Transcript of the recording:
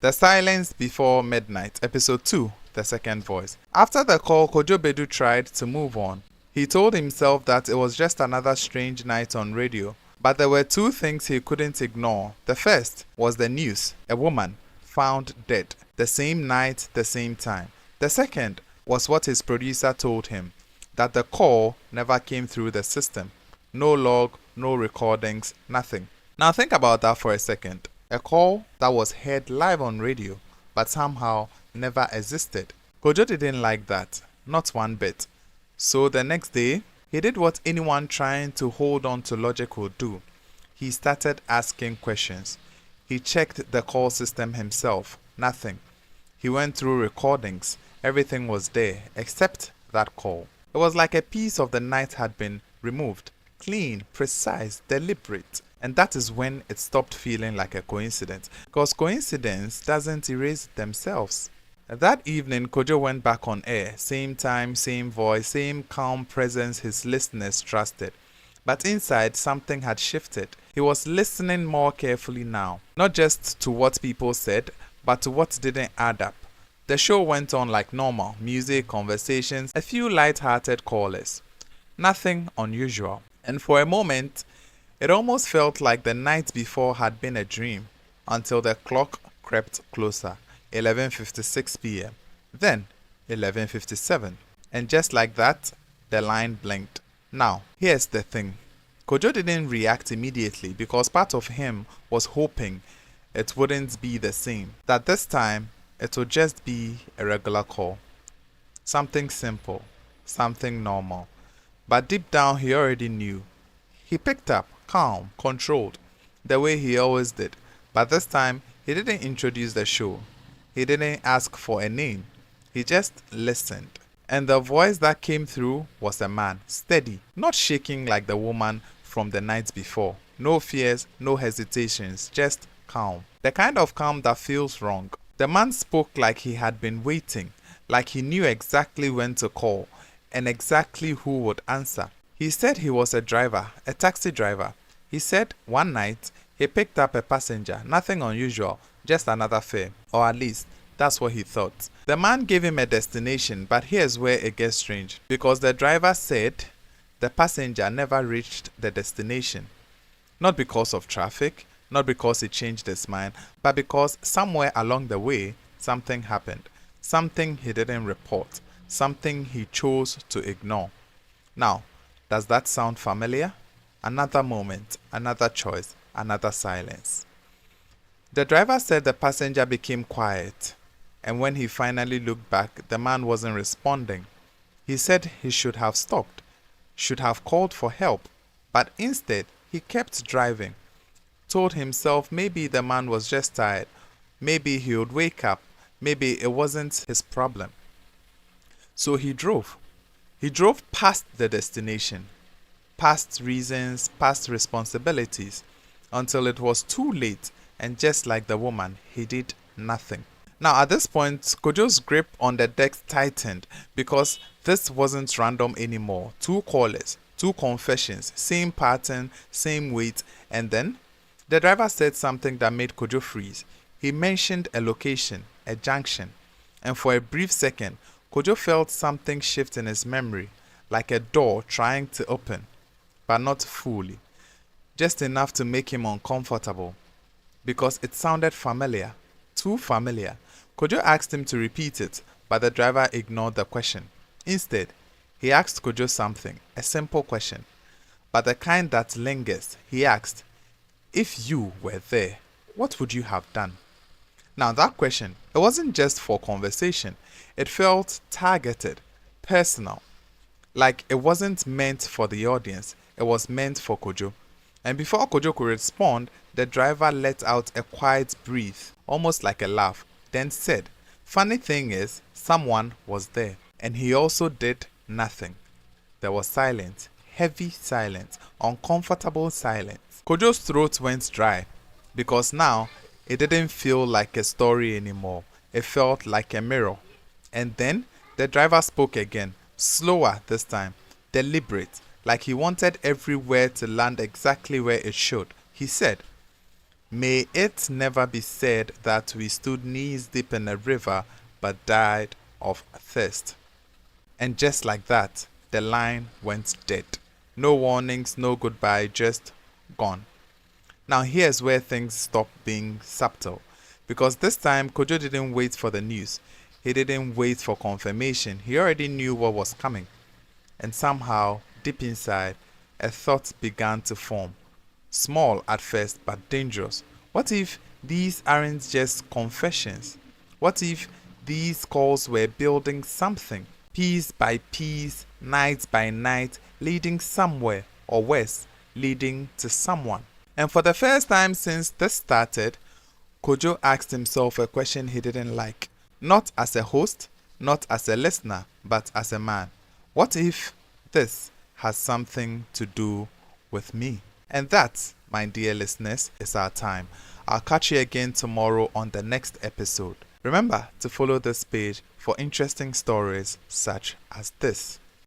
The Silence Before Midnight, Episode 2, The Second Voice. After the call, Kojo Bedu tried to move on. He told himself that it was just another strange night on radio, but there were two things he couldn't ignore. The first was the news, a woman found dead, the same night, the same time. The second was what his producer told him, that the call never came through the system. No log, no recordings, nothing. Now think about that for a second. A call that was heard live on radio, but somehow never existed. Kojo didn't like that, not one bit. So the next day, he did what anyone trying to hold on to logic would do. He started asking questions. He checked the call system himself, nothing. He went through recordings, everything was there, except that call. It was like a piece of the night had been removed. Clean, precise, deliberate. And that is when it stopped feeling like a coincidence, because coincidence doesn't erase themselves. That evening, Kojo went back on air, same time, same voice, same calm presence his listeners trusted. But inside, something had shifted. He was listening more carefully now, not just to what people said, but to what didn't add up. The show went on like normal, music, conversations, a few light-hearted callers. Nothing unusual. And for a moment, it almost felt like the night before had been a dream, until the clock crept closer, 11:56 p.m. Then 11:57, and just like that, the line blinked. Now, here's the thing. Kojo didn't react immediately because part of him was hoping it wouldn't be the same, that this time it would just be a regular call. Something simple, something normal. But deep down he already knew. He picked up, calm, controlled, the way he always did. But this time, he didn't introduce the show. He didn't ask for a name. He just listened. And the voice that came through was a man, steady, not shaking like the woman from the night before. No fears, no hesitations, just calm. The kind of calm that feels wrong. The man spoke like he had been waiting, like he knew exactly when to call and exactly who would answer. He said he was a driver, a taxi driver. He said one night he picked up a passenger, nothing unusual, just another fare, or at least that's what he thought. The man gave him a destination, but here's where it gets strange, because the driver said the passenger never reached the destination. Not because of traffic, not because he changed his mind, but because somewhere along the way something happened, something he didn't report, something he chose to ignore. Now, does that sound familiar? Another moment, another choice, another silence. The driver said the passenger became quiet, and when he finally looked back, the man wasn't responding. He said he should have stopped, should have called for help, but instead he kept driving. Told himself maybe the man was just tired, maybe he would wake up, maybe it wasn't his problem. So he drove. He drove past the destination, past reasons, past responsibilities, until it was too late, and just like the woman, he did nothing. Now at this point, Kojo's grip on the deck tightened because this wasn't random anymore. Two callers, two confessions, same pattern, same weight, and then the driver said something that made Kojo freeze. He mentioned a location, a junction, and for a brief second, Kojo felt something shift in his memory, like a door trying to open, but not fully, just enough to make him uncomfortable, because it sounded familiar, too familiar. Kojo asked him to repeat it, but the driver ignored the question. Instead, he asked Kojo something, a simple question, but the kind that lingers. He asked, if you were there, what would you have done? Now that question, it wasn't just for conversation. It felt targeted, personal. Like it wasn't meant for the audience, it was meant for Kojo. And before Kojo could respond, the driver let out a quiet breath, almost like a laugh, then said, funny thing is, someone was there. And he also did nothing. There was silence, heavy silence, uncomfortable silence. Kojo's throat went dry, because now it didn't feel like a story anymore. It felt like a mirror. And then the driver spoke again, slower this time, deliberate, like he wanted every word to land exactly where it should. He said, May it never be said that we stood knees deep in a river but died of thirst. And just like that, the line went dead. No warnings, no goodbye, just gone. Now here's where things stop being subtle. Because this time, Kojo didn't wait for the news. He didn't wait for confirmation. He already knew what was coming. And somehow, deep inside, a thought began to form. Small at first, but dangerous. What if these aren't just confessions? What if these calls were building something, piece by piece, night by night, leading somewhere, or worse, leading to someone? And for the first time since this started, Kojo asked himself a question he didn't like. Not as a host, not as a listener, but as a man. What if this has something to do with me? And that, my dear listeners, is our time. I'll catch you again tomorrow on the next episode. Remember to follow this page for interesting stories such as this.